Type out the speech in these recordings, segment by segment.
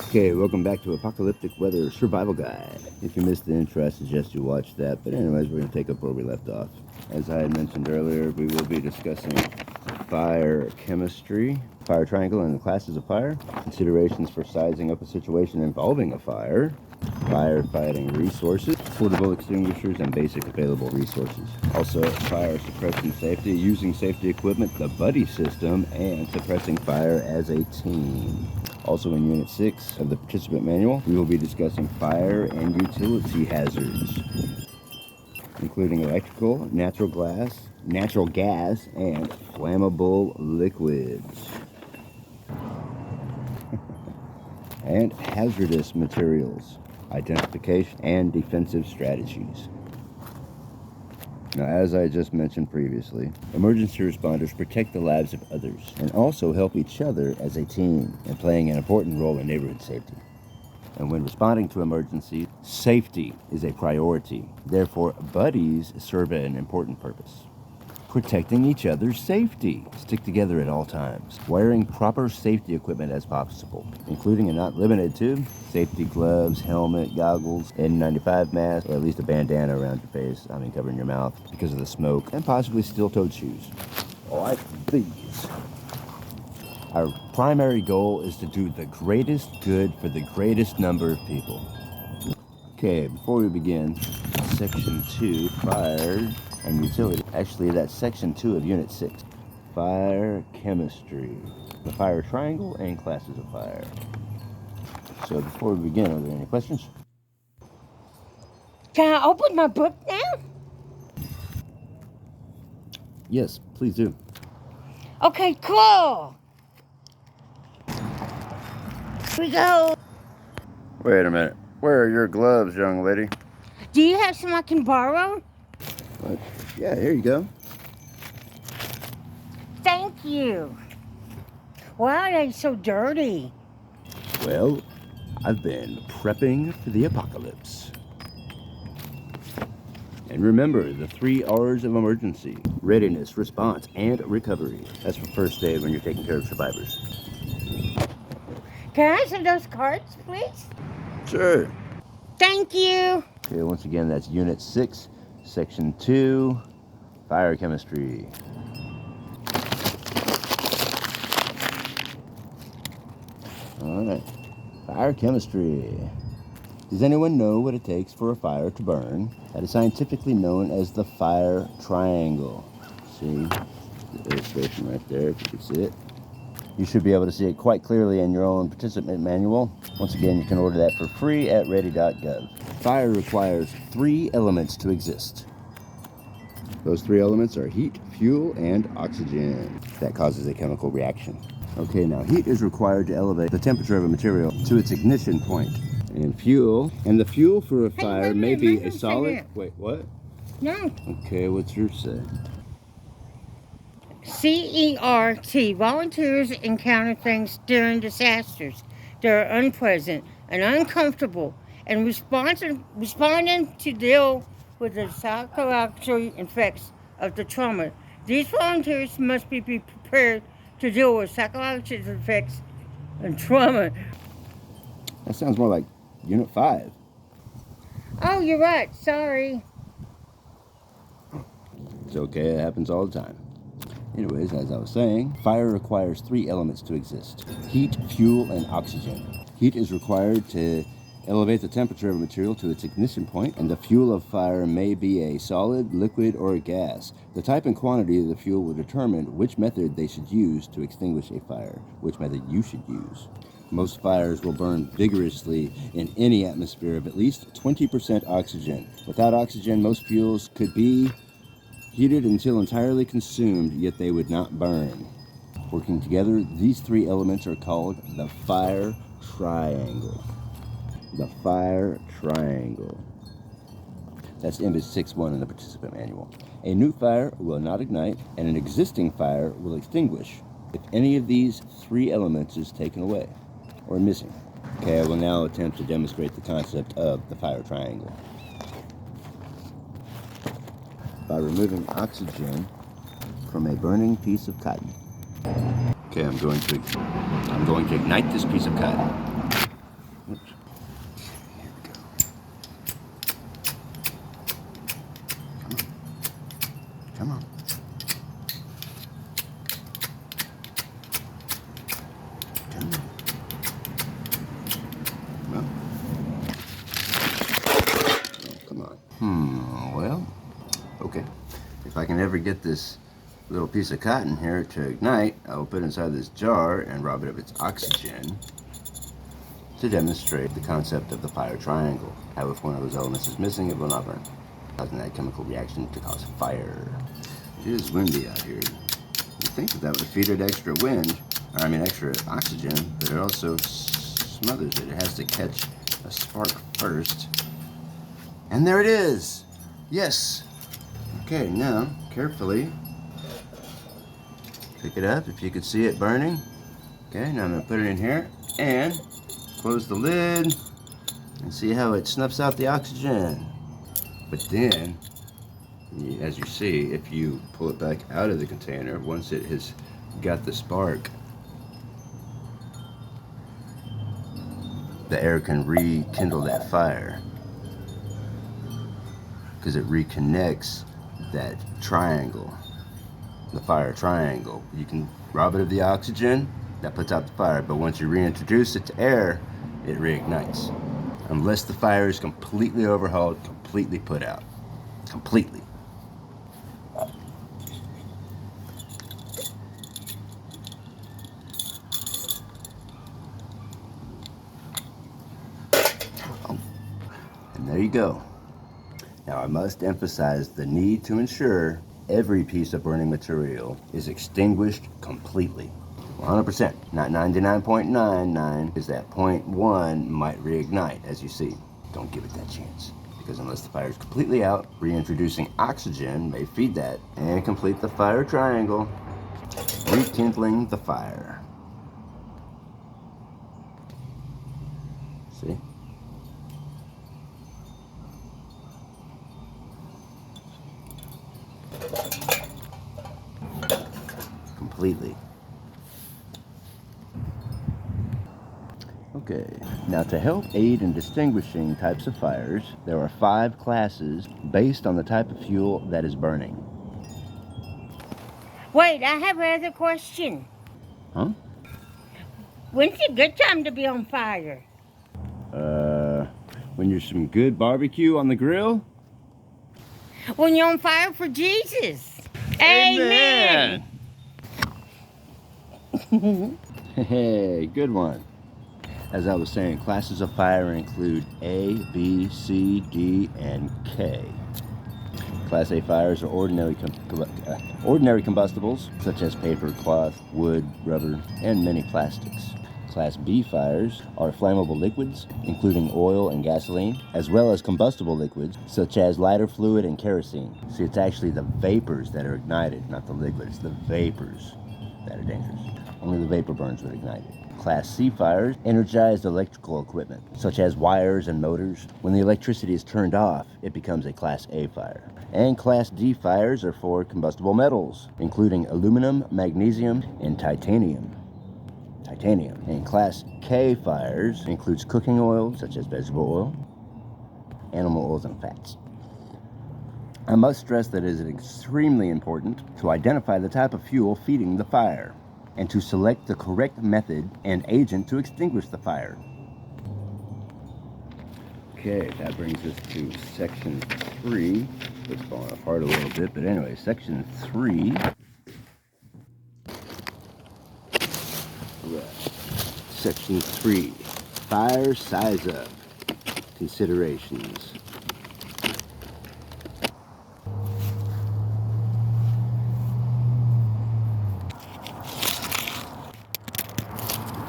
Okay, welcome back to Apocalyptic Weather Survival Guide. If you missed the intro, I suggest you watch that. But anyways, we're going to take up where we left off. As I had mentioned earlier, we will be discussing fire chemistry, fire triangle and the classes of fire, considerations for sizing up a situation involving a fire, firefighting resources, portable extinguishers, and basic available resources. Also, fire suppression safety, using safety equipment, the buddy system, and suppressing fire as a team. Also in Unit 6 of the participant manual, we will be discussing fire and utility hazards, including electrical, natural gas, and flammable liquids, and hazardous materials, identification, and defensive strategies. Now, as I just mentioned previously, emergency responders protect the lives of others and also help each other as a team in playing an important role in neighborhood safety. And when responding to emergencies, safety is a priority. Therefore, buddies serve an important purpose. Protecting each other's safety. Stick together at all times. Wearing proper safety equipment as possible, including and not limited to safety gloves, helmet, goggles, N95 mask, or at least a bandana around your face, covering your mouth because of the smoke, and possibly steel-toed shoes. Like these. Our primary goal is to do the greatest good for the greatest number of people. Okay, before we begin, Section 2, Fire and Utility. Actually, that's Section 2 of Unit 6. Fire Chemistry. The fire triangle and classes of fire. So before we begin, are there any questions? Can I open my book now? Yes, please do. Okay, cool. Here we go. Wait a minute. Where are your gloves, young lady? Do you have some I can borrow? What? Yeah, here you go. Thank you. Wow, they're so dirty. Well, I've been prepping for the apocalypse. And remember the 3 R's of emergency: readiness, response, and recovery. That's for first aid when you're taking care of survivors. Can I have some of those cards, please? Sure. Thank you. Okay, once again, that's Unit 6, Section 2, Fire Chemistry. Alright, fire chemistry. Does anyone know what it takes for a fire to burn? That is scientifically known as the fire triangle. See the illustration right there, if you can see it. You should be able to see it quite clearly in your own participant manual. Once again, you can order that for free at ready.gov. Fire requires 3 elements to exist. Those 3 elements are heat, fuel, and oxygen. That causes a chemical reaction. Okay, now heat is required to elevate the temperature of a material to its ignition point. And the fuel for a fire may be a solid... Wait, what? No. Okay, what's yours say? CERT. Volunteers encounter things during disasters that are unpleasant and uncomfortable, and responding to deal with the psychological effects of the trauma. These volunteers must be prepared to deal with psychological effects and trauma. That sounds more like Unit 5. Oh, you're right. Sorry. It's okay, it happens all the time. Anyways, as I was saying, fire requires 3 elements to exist: heat, fuel, and oxygen. Heat is required to elevate the temperature of a material to its ignition point, and the fuel of fire may be a solid, liquid, or a gas. The type and quantity of the fuel will determine which method they should use to extinguish a fire, which method you should use. Most fires will burn vigorously in any atmosphere of at least 20% oxygen. Without oxygen, most fuels could be heated until entirely consumed, yet they would not burn. Working together, these 3 elements are called the fire triangle. The fire triangle. That's image 6.1 in the participant manual. A new fire will not ignite, and an existing fire will extinguish if any of these 3 elements is taken away or missing. Okay, I will now attempt to demonstrate the concept of the fire triangle. By removing oxygen from a burning piece of cotton. Okay, I'm going to ignite this piece of cotton. on. Come on. Well. Oh, come on. Well. Okay. If I can ever get this little piece of cotton here to ignite, I will put it inside this jar and rob it of its oxygen to demonstrate the concept of the fire triangle. How if one of those elements is missing, it will not burn, causing that chemical reaction to cause fire. It is windy out here. You'd think that would feed it extra wind, or I mean extra oxygen, but it also smothers it. It has to catch a spark first. And there it is! Yes! Okay, now, carefully, pick it up if you could see it burning. Okay, now I'm going to put it in here and close the lid and see how it snuffs out the oxygen. But then, as you see, if you pull it back out of the container, once it has got the spark, the air can rekindle that fire because it reconnects that triangle, the fire triangle. You can rob it of the oxygen, that puts out the fire, but once you reintroduce it to air, it reignites. Unless the fire is completely overhauled, completely put out. Completely. Oh. And there you go. Now I must emphasize the need to ensure every piece of burning material is extinguished completely. 100%, not 99.99, because that 0.1 might reignite, as you see. Don't give it that chance, because unless the fire is completely out, reintroducing oxygen may feed that and complete the fire triangle, rekindling the fire. See? Completely. Okay, now to help aid in distinguishing types of fires, there are 5 classes based on the type of fuel that is burning. Wait, I have another question. Huh? When's a good time to be on fire? When there's some good barbecue on the grill? When you're on fire for Jesus. Amen. Hey, good one. As I was saying, classes of fire include A, B, C, D, and K. Class A fires are ordinary combustibles, such as paper, cloth, wood, rubber, and many plastics. Class B fires are flammable liquids, including oil and gasoline, as well as combustible liquids, such as lighter fluid and kerosene. See, it's actually the vapors that are ignited, not the liquid. It's the vapors that are dangerous. Only the vapor burns would ignite it. Class C fires energize electrical equipment, such as wires and motors. When the electricity is turned off, it becomes a Class A fire. And Class D fires are for combustible metals, including aluminum, magnesium, and titanium. And Class K fires includes cooking oil, such as vegetable oil, animal oils, and fats. I must stress that it is extremely important to identify the type of fuel feeding the fire, and to select the correct method and agent to extinguish the fire. Okay, that brings us to section 3. It's falling apart a little bit, but anyway, section 3. Section 3, fire size up considerations.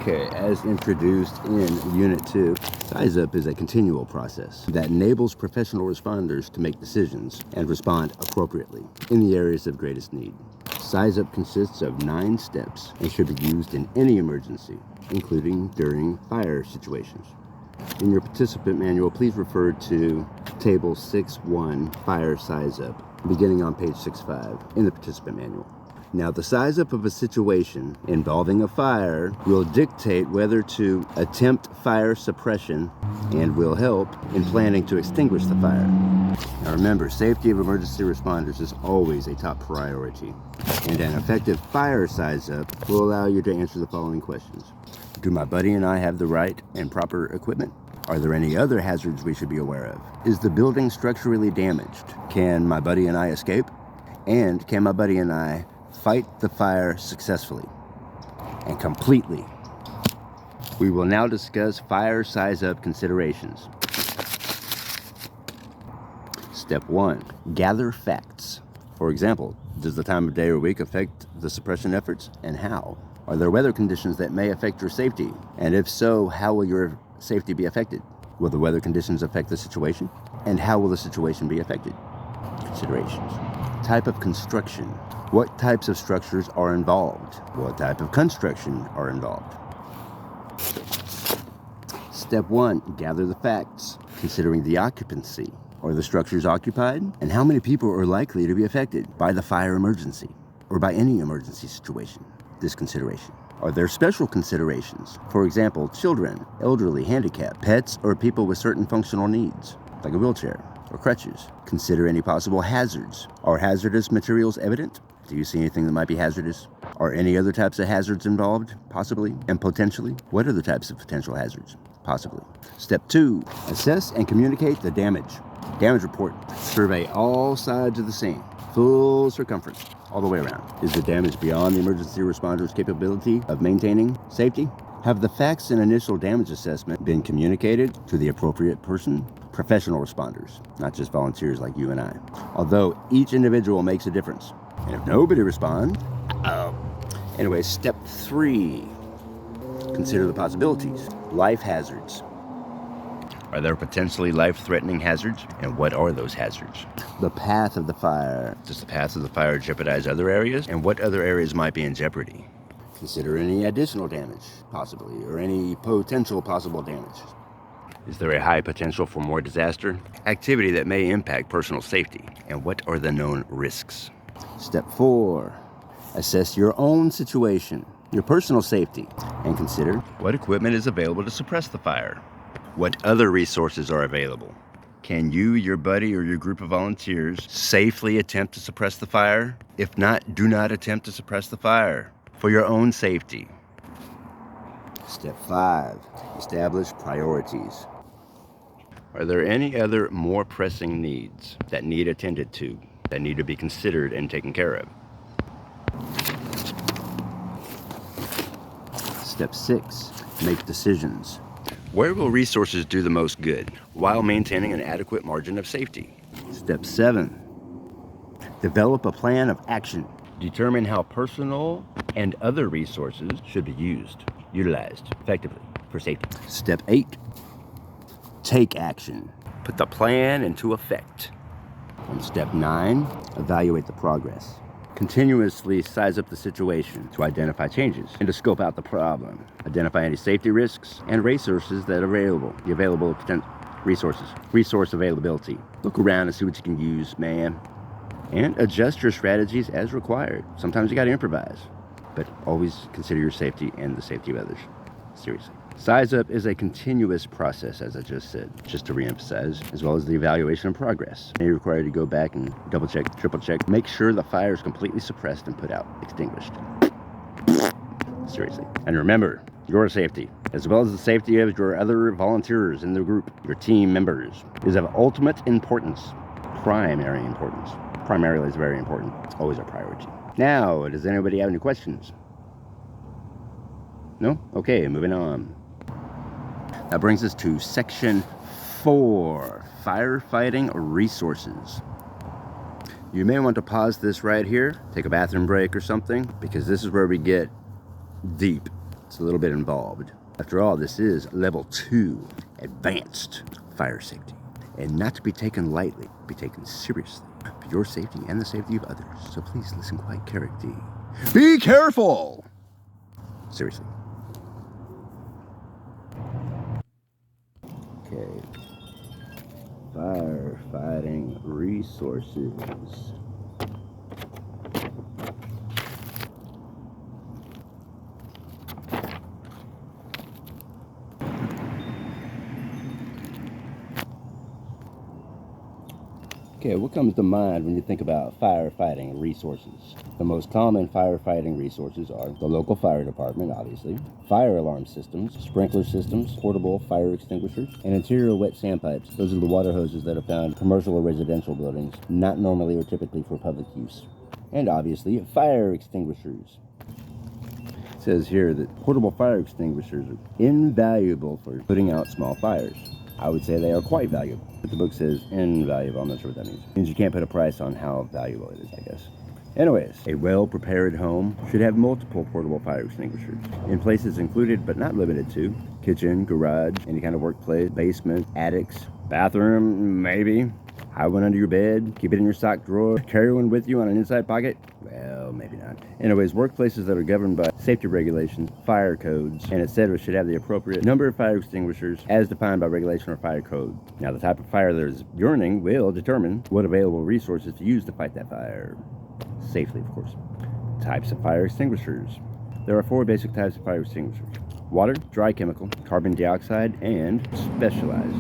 Okay, as introduced in Unit 2, size up is a continual process that enables professional responders to make decisions and respond appropriately in the areas of greatest need. Size up consists of 9 steps and should be used in any emergency, including during fire situations. In your participant manual, please refer to Table 6.1, Fire Size Up, beginning on page 6.5 in the participant manual. Now, the size up of a situation involving a fire will dictate whether to attempt fire suppression and will help in planning to extinguish the fire. Now remember, safety of emergency responders is always a top priority, and an effective fire size up will allow you to answer the following questions. Do my buddy and I have the right and proper equipment? Are there any other hazards we should be aware of? Is the building structurally damaged? Can my buddy and I escape? And can my buddy and I fight the fire successfully and completely? We will now discuss fire size up considerations. Step 1, gather facts. For example, does the time of day or week affect the suppression efforts, and how? Are there weather conditions that may affect your safety? And if so, how will your safety be affected? Will the weather conditions affect the situation? And how will the situation be affected? Considerations. Type of construction. What types of structures are involved? What type of construction are involved? Step 1, gather the facts, considering the occupancy. Are the structures occupied? And how many people are likely to be affected by the fire emergency or by any emergency situation? This consideration. Are there special considerations? For example, children, elderly, handicapped, pets, or people with certain functional needs, like a wheelchair or crutches. Consider any possible hazards. Are hazardous materials evident? Do you see anything that might be hazardous? Are any other types of hazards involved, possibly and potentially? What other types of potential hazards, possibly? Step 2, assess and communicate the damage. Damage report. Survey all sides of the scene, full circumference, all the way around. Is the damage beyond the emergency responder's capability of maintaining safety? Have the facts and initial damage assessment been communicated to the appropriate person? Professional responders, not just volunteers like you and I. Although each individual makes a difference. And if nobody responds, Anyway, step 3, consider the possibilities. Life hazards. Are there potentially life-threatening hazards? And what are those hazards? The path of the fire. Does the path of the fire jeopardize other areas? And what other areas might be in jeopardy? Consider any additional damage, possibly, or any potential possible damage. Is there a high potential for more disaster? Activity that may impact personal safety. And what are the known risks? Step 4, assess your own situation, your personal safety, and consider what equipment is available to suppress the fire. What other resources are available? Can you, your buddy, or your group of volunteers safely attempt to suppress the fire? If not, do not attempt to suppress the fire for your own safety. Step 5, establish priorities. Are there any other more pressing needs that need attended to, that need to be considered and taken care of? Step 6, make decisions. Where will resources do the most good while maintaining an adequate margin of safety? Step 7, develop a plan of action. Determine how personal and other resources should be utilized effectively for safety. Step 8, take action. Put the plan into effect. And step 9, evaluate the progress. Continuously size up the situation to identify changes and to scope out the problem. Identify any safety risks and resources that are available. The available resources. Resource availability. Look around and see what you can use, man. And adjust your strategies as required. Sometimes you gotta improvise, but always consider your safety and the safety of others. Seriously. Size up is a continuous process, as I just said, just to reemphasize, as well as the evaluation of progress. You're required to go back and double check, triple check, make sure the fire is completely suppressed and put out, extinguished. Seriously. And remember, your safety, as well as the safety of your other volunteers in the group, your team members, is of ultimate importance, primary importance. Primarily is very important. It's always a priority. Now, does anybody have any questions? No? Okay, moving on. That brings us to section 4, firefighting resources. You may want to pause this right here, take a bathroom break or something, because this is where we get deep. It's a little bit involved. After all, this is level 2, advanced fire safety. And not to be taken lightly, be taken seriously for your safety and the safety of others. So please listen quite carefully. Be careful! Seriously. Okay. Firefighting resources. Okay, what comes to mind when you think about firefighting resources? The most common firefighting resources are the local fire department, obviously, fire alarm systems, sprinkler systems, portable fire extinguishers, and interior wet sand pipes. Those are the water hoses that are found in commercial or residential buildings, not normally or typically for public use. And obviously, fire extinguishers. It says here that portable fire extinguishers are invaluable for putting out small fires. I would say they are quite valuable. But the book says invaluable. I'm not sure what that means. It means you can't put a price on how valuable it is, I guess. Anyways, a well-prepared home should have multiple portable fire extinguishers in places included but not limited to kitchen, garage, any kind of workplace, basement, attics, bathroom, maybe. Hide one under your bed, keep it in your sock drawer, carry one with you on an inside pocket. Well, maybe not. Anyways, workplaces that are governed by safety regulations, fire codes, and etc. should have the appropriate number of fire extinguishers as defined by regulation or fire code. Now, the type of fire that is burning will determine what available resources to use to fight that fire. Safely, of course. Types of fire extinguishers. There are 4 basic types of fire extinguishers: water, dry chemical, carbon dioxide, and specialized.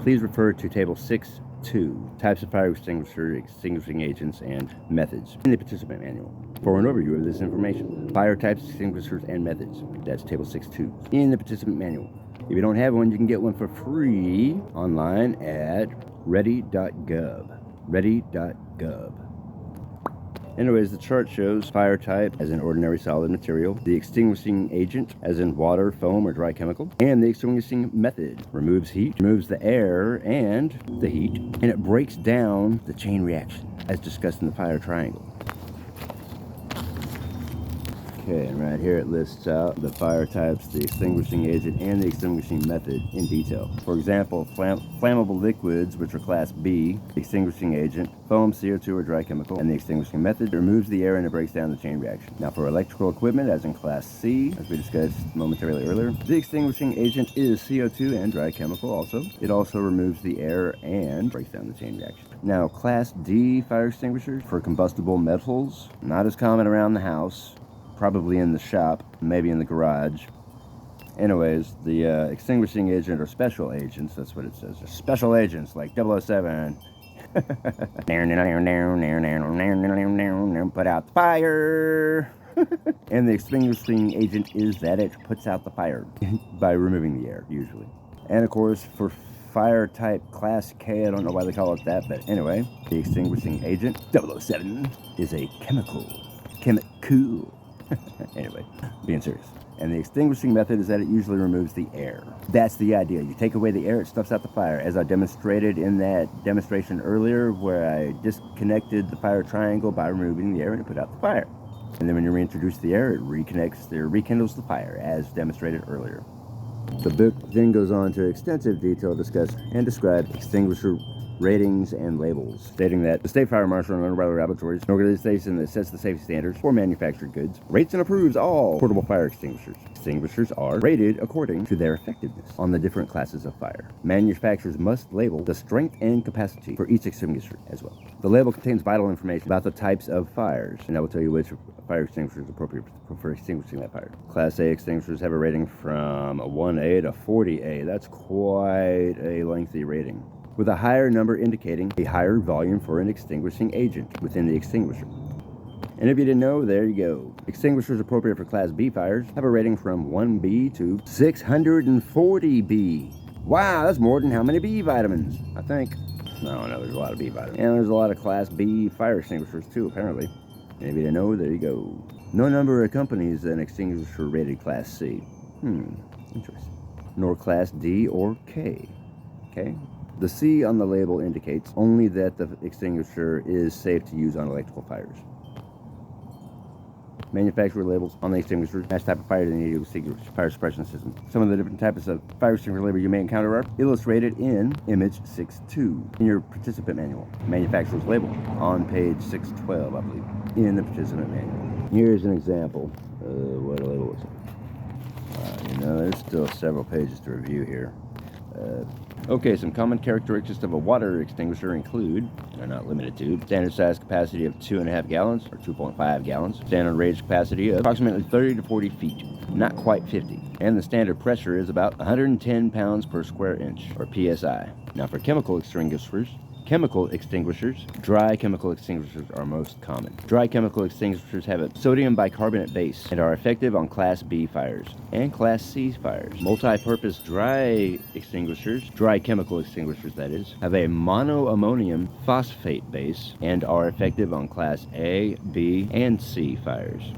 Please refer to Table 6.2, Types of Fire Extinguisher, Extinguishing Agents, and Methods, in the participant manual. For an overview of this information, fire types, extinguishers, and methods. That's Table 6.2, in the participant manual. If you don't have one, you can get one for free online at ready.gov. Ready.gov. Anyways, the chart shows fire type as an ordinary solid material, the extinguishing agent as in water, foam, or dry chemical, and the extinguishing method removes heat, removes the air and the heat, and it breaks down the chain reaction as discussed in the fire triangle. Okay, and right here it lists out the fire types, the extinguishing agent, and the extinguishing method in detail. For example, flammable liquids, which are class B, the extinguishing agent, foam, CO2, or dry chemical, and the extinguishing method removes the air and it breaks down the chain reaction. Now for electrical equipment, as in class C, as we discussed momentarily earlier, the extinguishing agent is CO2 and dry chemical also. It also removes the air and breaks down the chain reaction. Now class D fire extinguishers for combustible metals, not as common around the house, probably in the shop, maybe in the garage. Anyways, the extinguishing agent or special agents, that's what it says. Special agents like 007. Put out the fire. And the extinguishing agent is that it puts out the fire by removing the air, usually. And of course, for fire type class K, I don't know why they call it that, but anyway, the extinguishing agent, 007, is a chemical. Chemical. Anyway, being serious. And the extinguishing method is that it usually removes the air. That's the idea. You take away the air, it stuffs out the fire. As I demonstrated in that demonstration earlier where I disconnected the fire triangle by removing the air and it put out the fire. And then when you reintroduce the air, it rekindles the fire, as demonstrated earlier. The book then goes on to extensive detail to discuss and describe extinguisher ratings and labels, stating that the State Fire Marshal and Underwater Laboratories, an organization that sets the safety standards for manufactured goods, rates and approves all portable fire extinguishers. Extinguishers are rated according to their effectiveness on the different classes of fire. Manufacturers must label the strength and capacity for each extinguisher as well. The label contains vital information about the types of fires, and that will tell you which fire extinguisher is appropriate for extinguishing that fire. Class A extinguishers have a rating from 1A to 40A. That's quite a lengthy rating, with a higher number indicating a higher volume for an extinguishing agent within the extinguisher. And if you didn't know, there you go. Extinguishers appropriate for Class B fires have a rating from 1B to 640B. Wow, that's more than how many B vitamins, I think. I don't know, there's a lot of B vitamins. And there's a lot of Class B fire extinguishers too, apparently. And if you didn't know, there you go. No number accompanies an extinguisher rated Class C. Interesting. Nor Class D or K. Okay? The C on the label indicates only that the extinguisher is safe to use on electrical fires. Manufacturer labels on the extinguisher match type of fire to the need to extinguish fire suppression system. Some of the different types of fire extinguisher labels you may encounter are illustrated in Image 6.2 in your participant manual. Manufacturer's label on page 612, I believe, in the participant manual. Here's an example. What label was it? There's still several pages to review here. Okay, some common characteristics of a water extinguisher include, they're not limited to, standard size capacity of 2.5 gallons or 2.5 gallons, standard range capacity of approximately 30 to 40 feet, not quite 50, and the standard pressure is about 110 pounds per square inch, or PSI. Now for chemical extinguishers, Chemical extinguishers. Dry chemical extinguishers are most common. Dry chemical extinguishers have a sodium bicarbonate base and are effective on Class B fires and Class C fires. Multi-purpose dry extinguishers, dry chemical extinguishers that is, have a monoammonium phosphate base and are effective on Class A, B, and C fires.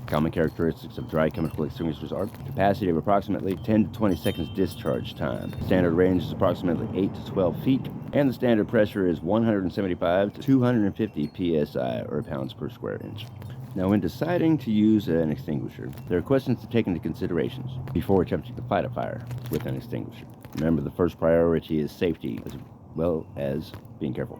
Common characteristics of dry chemical extinguishers are capacity of approximately 10 to 20 seconds discharge time. Standard range is approximately 8 to 12 feet, and the standard pressure is 175 to 250 psi, or pounds per square inch. Now, when deciding to use an extinguisher, there are questions to take into consideration before attempting to fight a fire with an extinguisher. Remember, the first priority is safety, as well as being careful.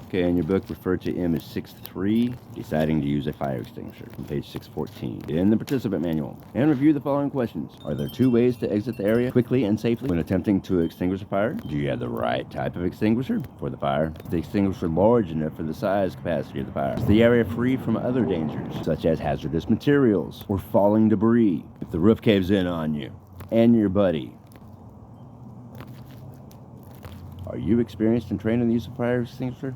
Okay, in your book, refer to image 6.3, deciding to use a fire extinguisher, on page 614, in the participant manual, and review the following questions. Are there 2 ways to exit the area quickly and safely when attempting to extinguish a fire? Do you have the right type of extinguisher for the fire? Is the extinguisher large enough for the size capacity of the fire? Is the area free from other dangers, such as hazardous materials or falling debris? If the roof caves in on you and your buddy, are you experienced and trained in the use of fire extinguisher?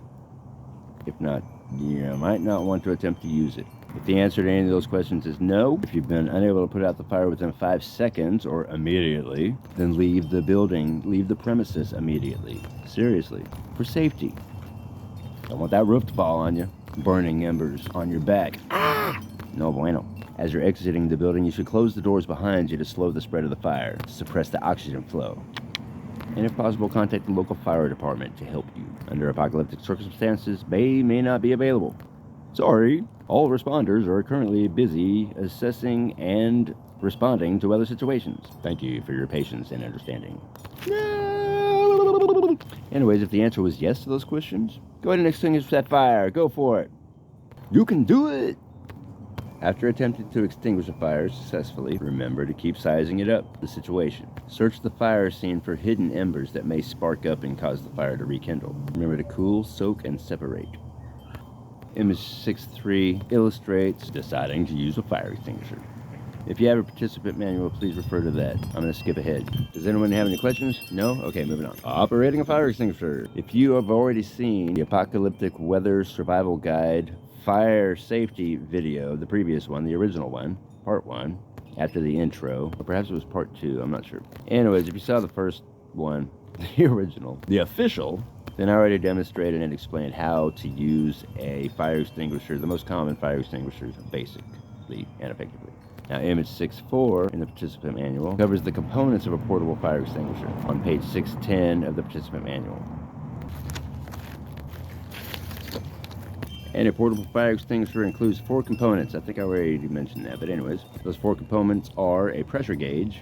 If not, you might not want to attempt to use it. If the answer to any of those questions is no, if you've been unable to put out the fire within 5 seconds or immediately, then leave the building, leave the premises immediately. Seriously, for safety. Don't want that roof to fall on you, burning embers on your back. No bueno. As you're exiting the building, you should close the doors behind you to slow the spread of the fire, suppress the oxygen flow. And if possible, contact the local fire department to help you. Under apocalyptic circumstances, they may not be available. Sorry, all responders are currently busy assessing and responding to other situations. Thank you for your patience and understanding. Anyways, if the answer was yes to those questions, go ahead and extinguish that fire. Go for it. You can do it. After attempting to extinguish a fire successfully, remember to keep sizing it up, the situation. Search the fire scene for hidden embers that may spark up and cause the fire to rekindle. Remember to cool, soak, and separate. Image 6.3 illustrates deciding to use a fire extinguisher. If you have a participant manual, please refer to that. I'm going to skip ahead. Does anyone have any questions? No? Okay, moving on. Operating a fire extinguisher. If you have already seen the Apocalyptic Weather Survival Guide fire safety video, the previous one, the original one, part 1, after the intro, or perhaps it was part 2, I'm not sure. Anyways, if you saw the first one, the original, the official, then I already demonstrated and explained how to use a fire extinguisher, the most common fire extinguishers, basically and effectively. Now, image 6.4 in the participant manual covers the components of a portable fire extinguisher on page 610 of the participant manual. And a portable fire extinguisher includes 4 components. I think I already mentioned that, but anyways, those 4 components are a pressure gauge,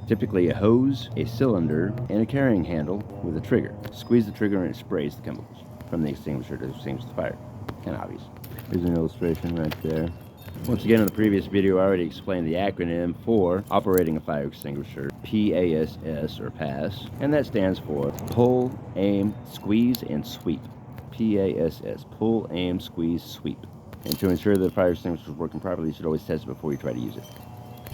typically a hose, a cylinder, and a carrying handle with a trigger. Squeeze the trigger and it sprays the chemicals from the extinguisher to extinguish the fire. Kind of obvious. Here's an illustration right there. Once again, in the previous video, I already explained the acronym for operating a fire extinguisher, PASS, or PASS, and that stands for pull, aim, squeeze, and sweep. PASS, pull, aim, squeeze, sweep. And to ensure that the fire extinguisher is working properly, you should always test it before you try to use it.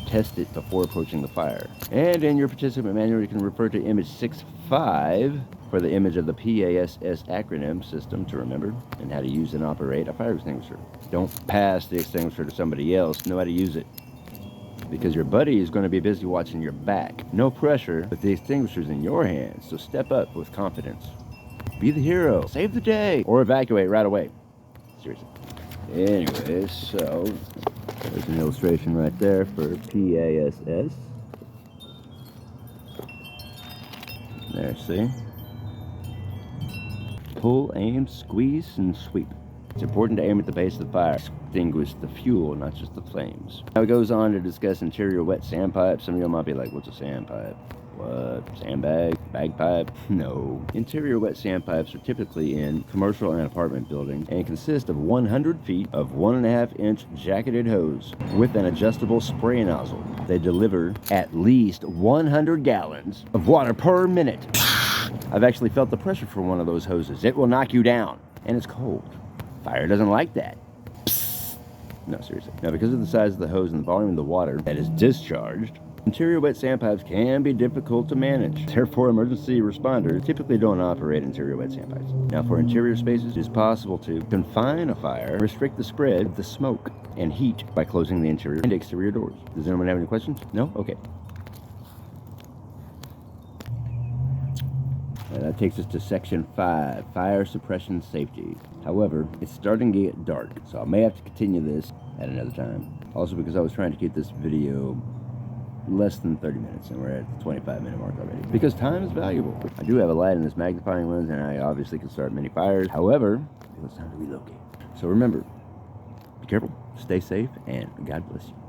Test it before approaching the fire. And in your participant manual, you can refer to image 6.5 for the image of the PASS acronym system to remember and how to use and operate a fire extinguisher. Don't pass the extinguisher to somebody else. Know how to use it, because your buddy is going to be busy watching your back. No pressure, but the extinguisher's in your hands, so step up with confidence. Be the hero, save the day, or evacuate right away. Seriously. Anyways, so there's an illustration right there for PASS. There, see? Pull, aim, squeeze, and sweep. It's important to aim at the base of the fire. Extinguish the fuel, not just the flames. Now it goes on to discuss interior wet sandpipes. Some of you might be like, what's a sandpipe? What? Sandbag? Bagpipe? No. Interior wet sandpipes are typically in commercial and apartment buildings and consist of 100 feet of 1.5-inch jacketed hose with an adjustable spray nozzle. They deliver at least 100 gallons of water per minute. I've actually felt the pressure from one of those hoses. It will knock you down, and it's cold. Fire doesn't like that. Psst. No, seriously. Now, because of the size of the hose and the volume of the water that is discharged, Interior wet sandpipes can be difficult to manage. Therefore, emergency responders typically don't operate interior wet sandpipes. Now, for interior spaces, it is possible to confine a fire, restrict the spread of the smoke and heat by closing the interior and exterior doors. Does anyone have any questions? No? Okay. That takes us to section 5, fire suppression safety. However, it's starting to get dark, so I may have to continue this at another time. Also, because I was trying to keep this video less than 30 minutes, and we're at the 25-minute mark already. Because time is valuable. I do have a light in this magnifying lens, and I obviously can start many fires. However, it's time to relocate. So remember, be careful, stay safe, and God bless you.